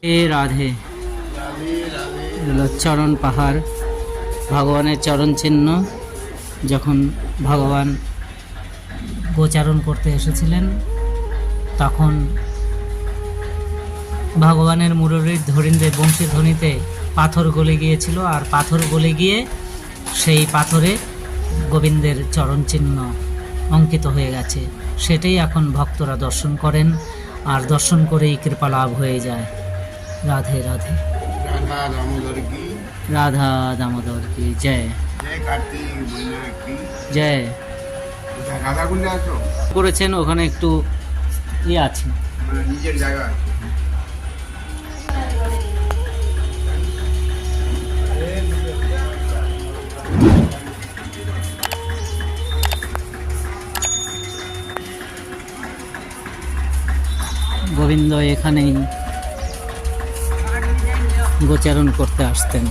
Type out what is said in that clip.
রাধে হলো চরণ পাহাড়, ভগবানের চরণ চিহ্ন। যখন ভগবান গোচারণ করতে এসেছিলেন তখন ভগবানের মুরলীর ধরিন্দে বংশী ধ্বনিতে পাথর গলে গিয়েছিল, আর পাথর গলে গিয়ে সেই পাথরে গোবিন্দের চরণ চিহ্ন অঙ্কিত হয়ে গেছে। সেটাই এখন ভক্তরা দর্শন করেন, আর দর্শন করেই কৃপা লাভ হয়ে যায়। রাধে রাধে। রাধা দামোদর কি জয়। জয়। করেছেন ওখানে একটু ইয়ে আছে, নিজের জায়গা আছে। গোবিন্দ এখানেই গোচারণ করতে আসতেন।